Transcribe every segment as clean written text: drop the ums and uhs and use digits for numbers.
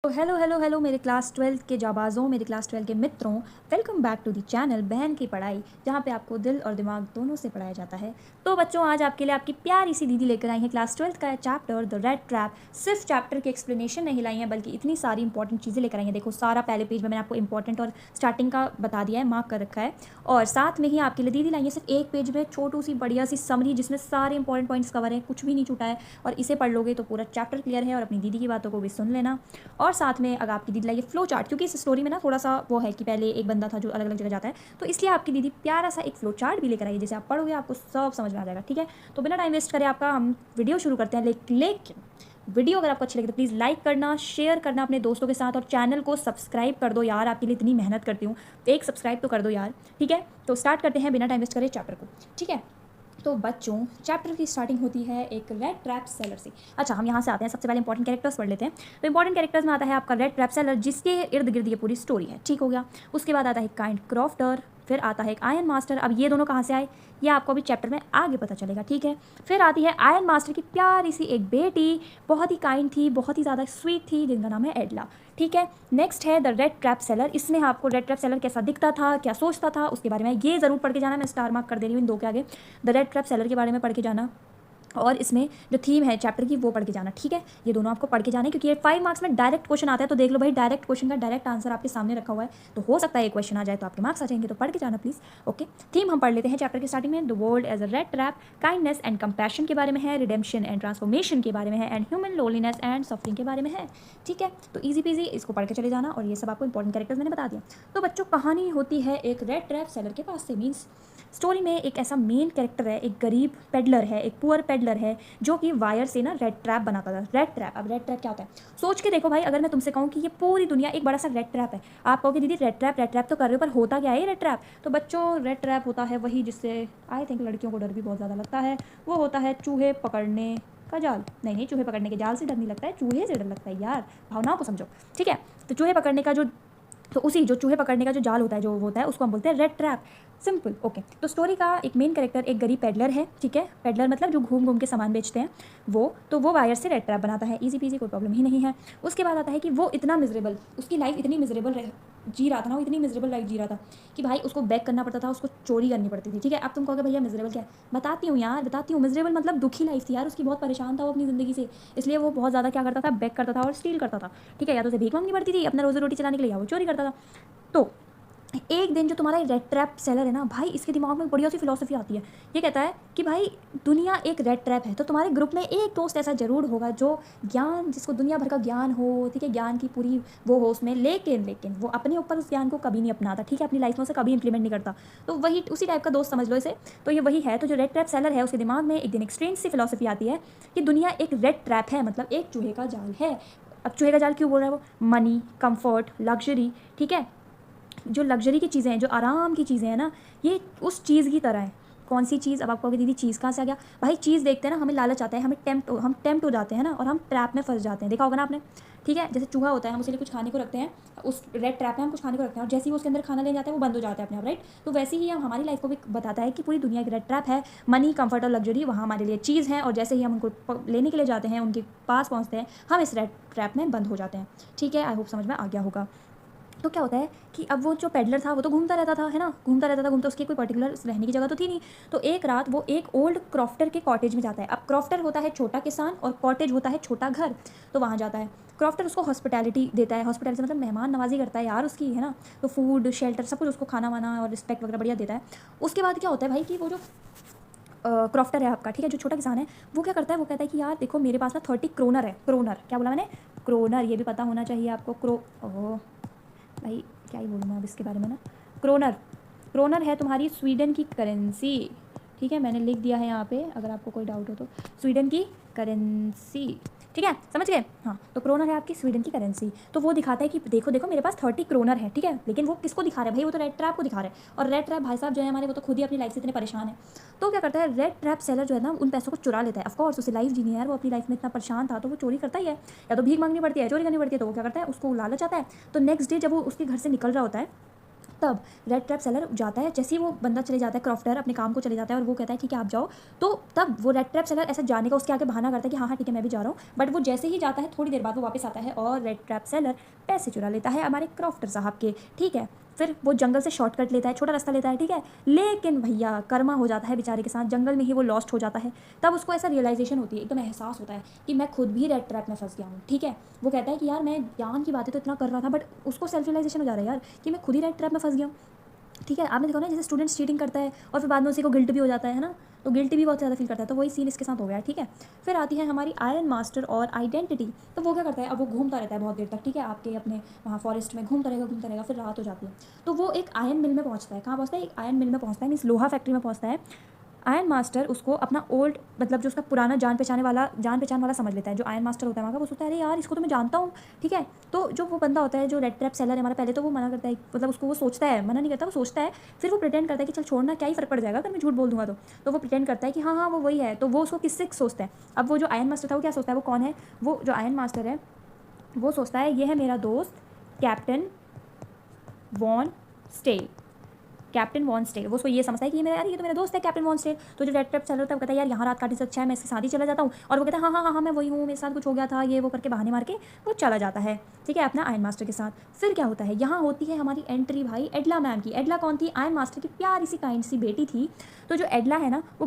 तो hello hello hello मेरे class 12 के जाबाज़ों, मेरे क्लास 12 के मित्रों। Welcome back to the channel बहन की पढ़ाई, जहाँ पे आपको दिल और दिमाग दोनों से पढ़ाया जाता है। तो बच्चों, आज आपके लिए आपकी प्यारी सी दीदी लेकर आई है क्लास 12 का चैप्टर द रेड ट्रैप। सिर्फ चैप्टर की एक्सप्लेनेशन नहीं लाई है, बल्कि इतनी सारी इंपॉर्टेंट चीज़ें लेकर आई हैं। देखो, सारा पहले पेज में मैंने आपको इंपॉर्टेंट और स्टार्टिंग का बता दिया है, मार्क कर रखा है। और साथ में ही आपके लिए दीदी लाई है सिर्फ एक पेज में छोटू सी बढ़िया सी समरी, जिसमें सारे इंपॉर्टेंट पॉइंट्स कवर हैं, कुछ भी नहीं छूटा है। और इसे पढ़ लोगे तो पूरा चैप्टर क्लियर है, और अपनी दीदी की बातों को भी सुन लेना। और साथ में अगर आपकी दीदी लाइए फ्लो चार्ट, क्योंकि इस स्टोरी में ना थोड़ा सा वो है कि पहले एक बंदा था जो अलग अलग जगह जाता है, तो इसलिए आपकी दीदी प्यारा सा एक फ्लो चार्ट भी लेकर आई है, जैसे आप पढ़ोगे आपको सब समझ में आ जाएगा। ठीक है, तो बिना टाइम वेस्ट करें आपका हम वीडियो शुरू करते हैं। लेकिन वीडियो अगर आपको अच्छी लगे तो प्लीज़ लाइक करना, शेयर करना अपने दोस्तों के साथ, और चैनल को सब्सक्राइब कर दो यार, आपके लिए इतनी मेहनत करती हूँ, एक सब्सक्राइब तो कर दो यार। ठीक है, तो स्टार्ट करते हैं बिना टाइम वेस्ट करें चैप्टर को। ठीक है, तो बच्चों, चैप्टर की स्टार्टिंग होती है एक रेड ट्रैप सेलर से। अच्छा, हम यहाँ से आते हैं, सबसे पहले इंपॉर्टेंट कैरेक्टर्स पढ़ लेते हैं। तो इंपॉर्टेंट कैरेक्टर्स में आता है आपका रेड ट्रैप सेलर, जिसके इर्द गिर्द ये पूरी स्टोरी है। ठीक हो गया। उसके बाद आता है काइंड क्रॉफ्टर, फिर आता है एक आयरन मास्टर। अब ये दोनों कहाँ से आए, ये आपको अभी चैप्टर में आगे पता चलेगा। ठीक है, फिर आती है आयरन मास्टर की प्यारी सी एक बेटी, बहुत ही काइंड थी, बहुत ही ज़्यादा स्वीट थी, जिनका नाम है एडला। ठीक है, नेक्स्ट है द रेड ट्रैप सेलर। इसमें आपको रेड ट्रैप सेलर कैसा दिखता था, क्या सोचता था, उसके बारे में ये ज़रूर पढ़ के जाना। मैं स्टार मार्क कर दे रही हूँ इन दो के आगे। द रेड ट्रैप सेलर के बारे में पढ़ के जाना, और इसमें जो थीम है चैप्टर की वो पढ़ के जाना। ठीक है, ये दोनों आपको पढ़ के जाना है, क्योंकि ये 5 मार्क्स में डायरेक्ट क्वेश्चन आता है। तो देख लो भाई, डायरेक्ट क्वेश्चन का डायरेक्ट आंसर आपके सामने रखा हुआ है, तो हो सकता है एक क्वेश्चन आ जाए तो आपके मार्क्स आ जाएंगे। तो पढ़ के जाना प्लीज़। ओके, थीम हम पढ़ लेते हैं चैप्टर के स्टार्टिंग में। The world as a rat trap, kindness and compassion के बारे में है, रिडेम्पशन एंड ट्रांसफॉर्मेशन के बारे में है, and human loneliness and suffering के बारे में है। ठीक है, तो ईजी पीजी इसको पढ़ के चले जाना, और ये सब आपको इंपॉर्टेंट कैरेक्टर्स मैंने बता दिया। तो बच्चों, कहानी होती है एक रेड ट्रैप सेलर के पास से। मीन्स स्टोरी में एक ऐसा मेन कैरेक्टर है, एक गरीब पेडलर है, एक पुअर पेडलर है, जो कि वायर से ना रेड ट्रैप बनाता था। रेड ट्रैप, अब रेड ट्रैप क्या होता है सोच के देखो भाई। अगर मैं तुमसे कहूँ कि ये पूरी दुनिया एक बड़ा सा रेड ट्रैप है, आप कहोगे दीदी रेड ट्रैप तो कर रहे हो, पर होता क्या है ये रेड ट्रैप? तो बच्चों, रेड ट्रैप होता है वही जिससे आई थिंक लड़कियों को डर भी बहुत ज़्यादा लगता है। वो होता है चूहे पकड़ने का जाल। नहीं, चूहे पकड़ने के जाल से डर नहीं लगता है, चूहे से डर लगता है यार, भावनाओं को समझो। ठीक है, तो चूहे पकड़ने का जो तो उसी जो चूहे पकड़ने का जो जाल होता है, जो होता है, उसको हम बोलते हैं रेड ट्रैप। सिंपल। ओके, तो स्टोरी का एक मेन कैरेक्टर एक गरीब पेडलर है। ठीक है, पेडलर मतलब जो घूम घूम के सामान बेचते हैं, वो वायर से रेड ट्रैप बनाता है। इजी पीजी, कोई प्रॉब्लम ही नहीं है। उसके बाद आता है कि वो इतना मिजरेबल, उसकी लाइफ इतनी मिजरेबल जी रहा था ना, वो इतनी मिजरेबल लाइफ जी रहा था कि भाई उसको बैक करना पड़ता था, उसको चोरी करनी पड़ती थी। ठीक है, अब तुम कहोगे भैया मिजरेबल क्या है, बताती हूँ यार, बताती हूँ। मिजरेबल मतलब दुखी लाइफ थी यार उसकी, बहुत परेशान था वो अपनी ज़िंदगी से, इसलिए वो बहुत ज़्यादा क्या करता था, बैक करता था और स्टील करता था। ठीक है, या तो उसे भीख मांगनी पड़ती थी अपना रोजी रोटी चलाने के लिए, या वो चोरी करता था। तो एक दिन जो तुम्हारा रेड ट्रैप सेलर है ना भाई, इसके दिमाग में बढ़िया सी फिलॉसफी आती है। ये कहता है कि भाई दुनिया एक रेड ट्रैप है, तो तुम्हारे ग्रुप में एक दोस्त ऐसा जरूर होगा जो ज्ञान, जिसको दुनिया भर का ज्ञान हो, ठीक है, ज्ञान की पूरी वो हो उसमें, लेकिन वो अपने ऊपर उस ज्ञान को कभी नहीं अपनाता। ठीक है, अपनी लाइफ में उसे कभी इंप्लीमेंट नहीं करता। तो वही उसी टाइप का दोस्त समझ लो इसे। तो ये वही है। तो जो रेड ट्रैप सेलर है, उसके दिमाग में एक दिन एक स्ट्रेंज सी फिलॉसफी आती है कि दुनिया एक रेड ट्रैप है, मतलब एक चूहे का जाल है। अब चूहे का जाल क्यों बोल रहा है वो? Money, comfort, luxury. ठीक है, जो लग्जरी की चीज़ें हैं, जो आराम की चीज़ें हैं ना, ये उस चीज़ की तरह है। कौन सी चीज़? अब आप कहोगे दीदी चीज़ कहाँ से आ गया? भाई चीज़ देखते हैं ना, हमें लालच आता है, हम टेम्प्ट हो जाते हैं ना, और हम ट्रैप में फंस जाते हैं। देखा होगा ना आपने। ठीक है, जैसे चूहा होता है, हम उसके लिए कुछ खाने को रखते हैं, उस रेड ट्रैप में हम कुछ खाने को रखते हैं, और जैसे ही वो उसके अंदर खाना ले जाता है, वो बंद हो जाता है अपने आप। राइट, तो वैसे ही हम हमारी लाइफ को भी बताता है कि पूरी दुनिया एक रेड ट्रैप है। मनी, कंफर्ट और लग्जरी वहाँ हमारे लिए चीज़ है, और जैसे ही हम उनको लेने के लिए जाते हैं, उनके पास पहुँचते हैं, हम इस रेड ट्रैप में बंद हो जाते हैं। ठीक है, आई होप समझ में आ गया होगा। तो क्या होता है कि अब वो जो पेडलर था, वो तो घूमता रहता था, है ना, घूमता, उसकी कोई पर्टिकुलर रहने की जगह तो थी नहीं। तो एक रात वो एक ओल्ड क्रॉफ्टर के कॉटेज में जाता है। अब क्रॉफ्टर होता है छोटा किसान, और कॉटेज होता है छोटा घर। तो वहाँ जाता है। क्रॉफ्टर उसको हॉस्पिटैलिटी देता है, हॉस्पिटैलिटी मतलब मेहमान नवाजी करता है यार उसकी, है ना। तो फूड, शेल्टर, सब कुछ उसको खाना वाना और रिस्पेक्ट वगैरह बढ़िया देता है। उसके बाद क्या होता है भाई कि वो जो क्रॉफ्टर है आपका, ठीक है, जो छोटा किसान है, वो क्या करता है, वो कहता है कि यार देखो मेरे पास ना 30 क्रोनर है। क्रोनर क्या बोला मैंने? क्रोनर, ये भी पता होना चाहिए आपको। ओह भाई, क्या ही बोलूँ मैं अब इसके बारे में ना। क्रोनर, क्रोनर है तुम्हारी स्वीडन की करेंसी। ठीक है, मैंने लिख दिया है यहाँ पे, अगर आपको कोई डाउट हो तो। स्वीडन की करेंसी, ठीक है, समझ गए? हाँ, तो क्रोनर है आपकी स्वीडन की करेंसी। तो वो दिखाता है कि देखो देखो मेरे पास 30 क्रोनर है। ठीक है, लेकिन वो किसको दिखा रहा है भाई? वो तो रेड ट्रैप को दिखा रहा है। और रेड ट्रैप भाई साहब जो है हमारे, वो तो खुद ही अपनी लाइफ से इतने परेशान है। तो क्या करता है, रेड ट्रैप सेलर जो है ना, उन पैसों को चुरा लेता है। ऑफकोर्स उसे लाइफ जीनी है यार, वो अपनी लाइफ में इतना परेशान था, तो वो चोरी करता ही है, या तो भीख मांगनी पड़ती है, चोरी करनी पड़ती है। तो वो क्या करता है, उसको लालच आता है। तो नेक्स्ट डे जब वो उसके घर से निकल रहा होता है, तब रेड ट्रैप सेलर जाता है, जैसे ही वो बंदा चले जाता है, क्रॉफ्टर अपने काम को चले जाता है और वो कहता है कि आप जाओ, तो तब वो रेड ट्रैप सेलर ऐसा जाने का उसके आगे बहाना करता है कि हाँ हाँ ठीक है मैं भी जा रहा हूँ, बट वो जैसे ही जाता है थोड़ी देर बाद वो वापस आता है और रेड ट्रैप सेलर पैसे चुरा लेता है हमारे क्रॉफ्टर साहब के, ठीक है। फिर वो जंगल से शॉर्टकट लेता है, छोटा रास्ता लेता है, ठीक है, लेकिन भैया कर्मा हो जाता है बेचारे के साथ, जंगल में ही वो लॉस्ट हो जाता है। तब उसको ऐसा रियलाइजेशन होती है, एकदम एहसास होता है कि मैं खुद भी रेड ट्रैप में फंस गया हूँ, ठीक है। वो कहता है कि यार मैं ज्ञान की बातें तो इतना कर रहा था, बट उसको सेल्फ रियलाइजेशन हो जा रहा है यार कि मैं खुद ही रेड ट्रैप में फंस गया हूँ, ठीक है। आपने देखा ना जैसे स्टूडेंट्स चीटिंग करता है और फिर बाद में उसी को गिल्ट भी हो जाता है ना, तो गिल्ट भी बहुत ज़्यादा फील करता है, तो वही सीन इसके साथ हो गया है, ठीक है। फिर आती है हमारी आयरन मास्टर और आइडेंटिटी। तो वो क्या करता है, अब वो घूमता रहता है बहुत देर तक, ठीक है, आपके अपने वहाँ फॉरेस्ट में घूमता रहेगा, फिर रात हो जाती है। तो वो एक आयरन मिल में पहुँचता है, कहाँ पहुँचता है, एक आयरन मिल में पहुँचता है, मीन्स लोहा फैक्ट्री में पहुँचता है। आयरन मास्टर उसको अपना ओल्ड मतलब जो उसका पुराना जान पहचान वाला समझ लेता है, जो आयरन मास्टर होता है वहाँ का। वो सोचता है अरे यार इसको तो मैं जानता हूँ, ठीक है। तो जो वो बंदा होता है जो रेड ट्रैप सेलर है हमारा, पहले तो वो मना करता है, मतलब उसको वो सोचता है, मना नहीं करता, वो सोचता है, फिर वो प्रिटेंड करता है कि चल छोड़ना, क्या ही फर्क पड़ जाएगा अगर मैं झूठ बोल दूंगा तो वो प्रिटेंड करता है कि हाँ हाँ वो वही है। तो वो उसको किससे सोचता है, अब वो जो आयरन मास्टर था वो क्या सोचता है, वो कौन है, वो जो आयरन मास्टर है वो सोचता है ये है मेरा दोस्त captain von Stahle. Captain von Stahle, वो उसको ये समझता है कि ये मेरा यार ये तो मेरा दोस्त है कैप्टन वॉन स्टेल। तो जो रेड ट्रैप चल रहा था वो कहता है यार यहाँ रात काटने से अच्छा है मैं इसके साथ ही चला जाता हूँ, और वो कहता है हाँ हाँ हाँ हाँ मैं वही हूँ, मेरे साथ कुछ हो गया था, ये वो करके बहाने मार के वो चला जाता है, ठीक है, अपना आयरन मास्टर के साथ। फिर क्या होता है, यहाँ होती है हमारी एंट्री भाई एडला मैम की। एडला कौन थी, आयरन मास्टर की प्यारी सी काइंड सी बेटी थी। तो जो एडला है ना वो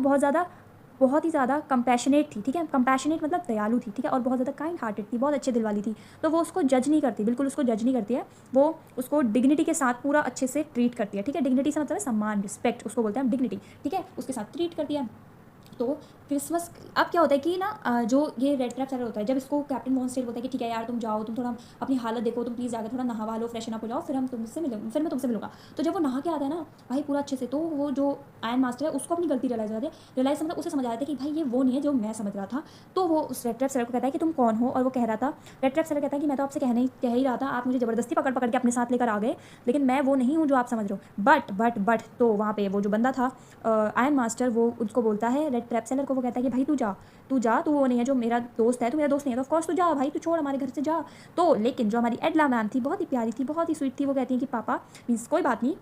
बहुत ही ज़्यादा कंपैशनेट थी, ठीक है, कंपैशनेट मतलब दयालु थी, ठीक है, और बहुत ज़्यादा काइंड हार्टेड थी, बहुत अच्छे दिल वाली थी। तो वो उसको जज नहीं करती, बिल्कुल उसको जज नहीं करती है, वो उसको डिग्निटी के साथ पूरा अच्छे से ट्रीट करती है, ठीक है। डिग्निटी से मतलब है सम्मान, रिस्पेक्ट, उसको बोलते हैं हम डिग्निटी, ठीक है, उसके साथ ट्रीट करती है। तो क्रिसमस अब क्या होता है कि ना जो ये रेड ट्रैप सेलर होता है, जब इसको कैप्टन वॉन स्टेल बोलता है कि ठीक है यार तुम जाओ, तुम थोड़ा अपनी हालत देखो, तुम प्लीज़ जाकर थोड़ा नहा लो, फ्रेशन अप हो जाओ, फिर मैं तुमसे मिलूंगा। तो जब वो नहा के आता है ना भाई पूरा अच्छे से, तो वो जो आयरन मास्टर है उसको अपनी गलती रियलाइज मतलब उसे समझ आया था कि भाई ये वो नहीं है जो मैं समझ रहा था। तो वो उस रेड ट्रैप सेलर को कहता है कि तुम कौन हो, और वो कह रहा था, रेड ट्रैप सेलर कहता है कि मैं तो आपसे कह ही रहा था, आप मुझे ज़बरदस्ती पकड़ पकड़ के अपने साथ लेकर आ गए, लेकिन मैं वो नहीं हूँ जो आप समझ रहे हो। बट तो वहाँ पे वो जो बंदा था आयरन मास्टर, वो उसको बोलता है रेड ट्रैप सेलर को, वो कहता है कि भाई तू जा, तू वो नहीं है जो मेरा दोस्त है, तू मेरा दोस्त नहीं है तो ऑफकोर्स तू जा भाई, तू छोड़ हमारे घर से जा। तो लेकिन जो हमारी एडला मैम थी बहुत ही प्यारी थी, बहुत ही स्वीट थी, वो कहती है कि पापा मीन्स कोई बात नहीं,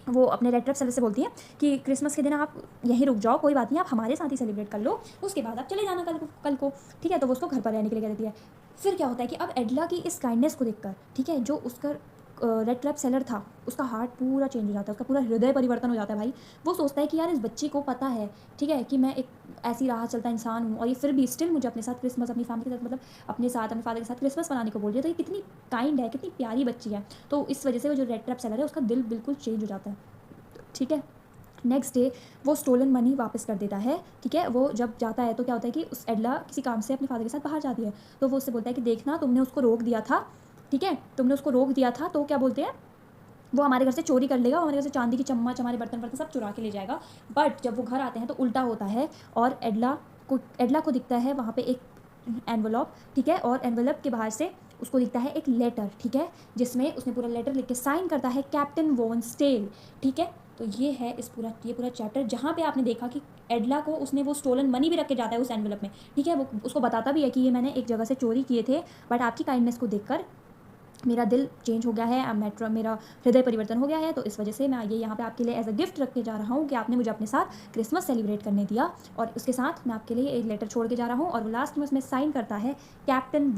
वो अपने रेड ट्रैप सेलर से बोलती है कि क्रिसमस के दिन आप यहीं रुक जाओ, कोई बात नहीं, आप हमारे साथ ही सेलिब्रेट कर लो, उसके बाद आप चले जाना कल को, ठीक है। तो वो उसको घर पर रहने के लिए कह देती है। फिर क्या होता है कि अब एडला की इस काइंडनेस को देखकर, ठीक है, जो उसका रेड ट्रैप सेलर था उसका हार्ट पूरा चेंज हो जाता है, उसका पूरा हृदय परिवर्तन हो जाता है भाई। वो सोचता है कि यार इस बच्ची को पता है, ठीक है, कि मैं एक ऐसी राह चलता इंसान हूँ, और ये फिर भी स्टिल मुझे अपने साथ क्रिसमस, अपनी फैमिली के साथ, मतलब अपने फादर के साथ क्रिसमस मनाने को बोल रही है, तो ये कितनी काइंड है, कितनी प्यारी बच्ची है। तो इस वजह से वो जो रेड ट्रैप सेलर है उसका दिल बिल्कुल चेंज हो जाता है, ठीक है। नेक्स्ट डे वो स्टोलन मनी वापस कर देता है, ठीक है। वो जब जाता है तो क्या होता है कि उस एडला किसी काम से अपने फादर के साथ बाहर जाती है, तो वो उससे बोलता है कि देखना तुमने उसको रोक दिया था, ठीक है, तुमने उसको रोक दिया था, तो क्या बोलते हैं वो हमारे घर से चोरी कर लेगा, हमारे घर से चांदी की चम्मच, हमारे बर्तन सब चुरा के ले जाएगा। बट जब वो घर आते हैं तो उल्टा होता है, और एडला को दिखता है वहाँ पे एक एनवलप, ठीक है, और एनवलप के बाहर से उसको दिखता है एक लेटर, ठीक है, जिसमें उसने पूरा लेटर लिख के साइन करता है कैप्टन वॉन स्टेल, ठीक है। तो ये है ये पूरा चैप्टर जहाँ पे आपने देखा कि एडला को उसने वो स्टोलन मनी भी रख के जाता है उस एनवलप में, ठीक है। वो उसको बताता भी है कि ये मैंने एक जगह से चोरी किए थे, बट आपकी काइंडनेस को देखकर मेरा दिल चेंज हो गया है, मेरा हृदय परिवर्तन हो गया है, तो इस वजह से मैं ये यहाँ पे आपके लिए एज अ गिफ्ट रख के जा रहा हूँ कि आपने मुझे अपने साथ क्रिसमस सेलिब्रेट करने दिया, और उसके साथ मैं आपके लिए एक लेटर छोड़ के जा रहा हूँ, और वो लास्ट में उसमें साइन करता है कैप्टन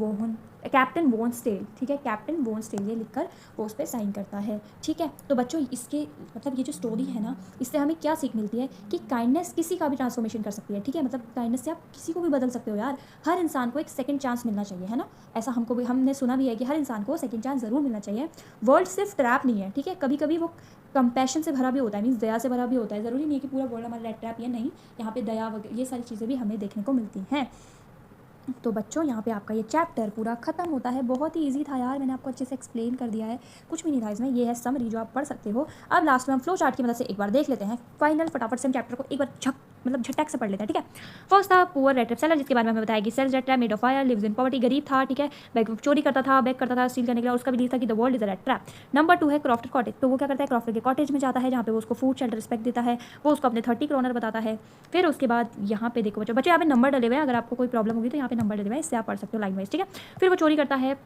वॉन स्टेल, ठीक है, कैप्टन वॉन स्टेल ये लिखकर वो उस पर साइन करता है, ठीक है। तो बच्चों इसके मतलब ये जो स्टोरी है ना, इससे हमें क्या सीख मिलती है कि काइंडनेस किसी का भी ट्रांसफॉर्मेशन कर सकती है, ठीक है, मतलब काइंडनेस से आप किसी को भी बदल सकते हो यार। हर इंसान को एक सेकंड चांस मिलना चाहिए, है ना, ऐसा हमने सुना भी है कि हर इंसान को सेकंड चांस ज़रूर मिलना चाहिए। वर्ल्ड सिर्फ ट्रैप नहीं है, ठीक है, कभी कभी वो कंपैशन से भरा भी होता है, मीन्स दया से भरा भी होता है, ज़रूरी नहीं है कि पूरा वर्ल्ड हमारा रेड ट्रैप है, नहीं, यहाँ पे दया वगैरह ये सारी चीज़ें भी हमें देखने को मिलती हैं। तो बच्चों यहाँ पे आपका ये चैप्टर पूरा ख़त्म होता है, बहुत ही इजी था यार, मैंने आपको अच्छे से एक्सप्लेन कर दिया है, कुछ भी नहीं था इसमें, ये है समरी जो आप पढ़ सकते हो। अब लास्ट में हम फ्लो चार्ट की मदद से एक बार देख लेते हैं, फाइनल फटाफट से हम चैप्टर को एक बार झटक से पढ़ लेते हैं, ठीक है। फर्स्ट था पुअर रेड ट्रैप सेलर, जिसके बारे में हमें बताया कि sells rat trap made of fire, lives in poverty, गरीब था, ठीक है, बैग चोरी करता था, बैग करता था स्टील करने के लिए, और उसका बिलीव था कि the world is a rat trap. Number 2 है क्रॉफ्टर कॉटेज, तो वो क्या करता है क्रॉफ्टर के कॉटेज में जाता है, जहाँ पे वो उसको फूड शेल्टर रिस्पेक्ट देता है, वो उसको अपने 30 क्रोनर बताता है। फिर उसके बाद यहाँ पे देखो बच्चों यहाँ पे नंबर डले हुए हैं, अगर आपको कोई प्रॉब्लम होगी तो यहाँ पे नंबर डले हुए हैं, इससे आप पढ़ सकते हो लाइन वाइज, ठीक है। फिर वो चोरी करता है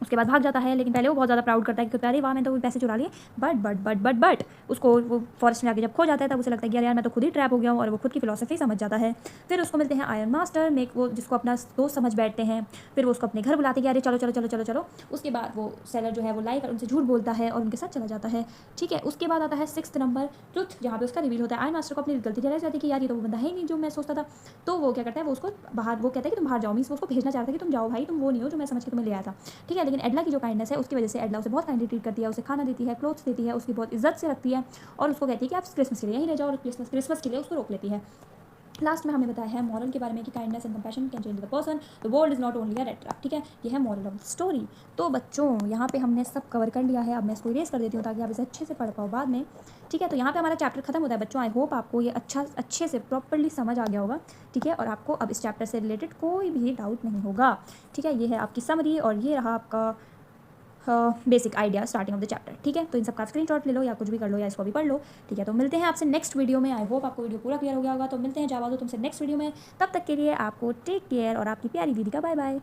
उसके बाद भाग जाता है, लेकिन पहले वो बहुत ज़्यादा प्राउड करता है कि अरे वाह, मैंने तो पैसे चुरा लिए। बट उसको वो फॉरेस्ट में आके जब खो जाता है तब उसे लगता है कि यार मैं तो खुद ही ट्रैप हो गया हूँ, और वो खुद की फिलॉसफी समझ जाता है। फिर उसको मिलते हैं आयरन मास्टर में, वो जिसको अपना दोस्त समझ बैठते हैं। फिर वो उसको अपने घर बुलाते हैं कि अरे चलो चलो चलो चलो चलो। उसके बाद वो सेलर जो है वो लाई कर उनसे झूठ बोलता है और उनके साथ चला जाता है। ठीक है, उसके बाद आता है 6th नंबर ट्रुथ, जहाँ पे उसका रिवील होता है। आयरन मास्टर को अपनी गलती रियलाइज जाती है कि यार ये तो वो बंदा है ही नहीं जो मैं सोचता था। तो वो क्या करता है, वो उसको बाहर, वो कहता है कि तुम बाहर जाओ, मीन्स वो उसको भेजना चाहता है कि तुम जाओ भाई, तुम वो नहीं हो जो मैं समझ के तुम्हें ले आया था। ठीक है, लेकिन एडला की जो काइंडनेस है उसकी वजह से एडला उसे बहुत काइंडली ट्रीट करती है, उसे खाना देती है, क्लोथ्स देती है, उसकी बहुत इज्जत से रखती है, और उसको कहती है कि आप क्रिसमस के लिए यहीं रह जाओ, और क्रिसमस के लिए उसको रोक लेती है। लास्ट में हमने बताया है मॉरल के बारे में कि kindness and compassion can change the person, the world is not only a rat trap. ठीक है, ये है मॉरल ऑफ द स्टोरी। तो बच्चों यहाँ पे हमने सब कवर कर लिया है। अब मैं इसको इरेज कर देती हूँ ताकि आप इसे अच्छे से पढ़ पाओ बाद में। ठीक है, तो यहाँ पे हमारा चैप्टर खत्म होता है बच्चों। आई होप आपको ये अच्छे से प्रॉपरली समझ आ गया होगा। ठीक है, और आपको अब इस चैप्टर से रिलेटेड कोई भी डाउट नहीं होगा। ठीक है, ये है आपकी समरी, और ये रहा आपका basic idea starting of the chapter. ठीक है, तो इन सब का स्क्रीनशॉट ले लो या कुछ भी कर लो, या इसको भी पढ़ लो। ठीक है, तो मिलते हैं आपसे नेक्स्ट वीडियो में। आई होप आपको वीडियो पूरा क्लियर हो गया होगा। तो मिलते हैं जावा दो तुमसे नेक्स्ट वीडियो में। तब तक के लिए आपको टेक केयर, और आपकी प्यारी दीदी का बाय बाय।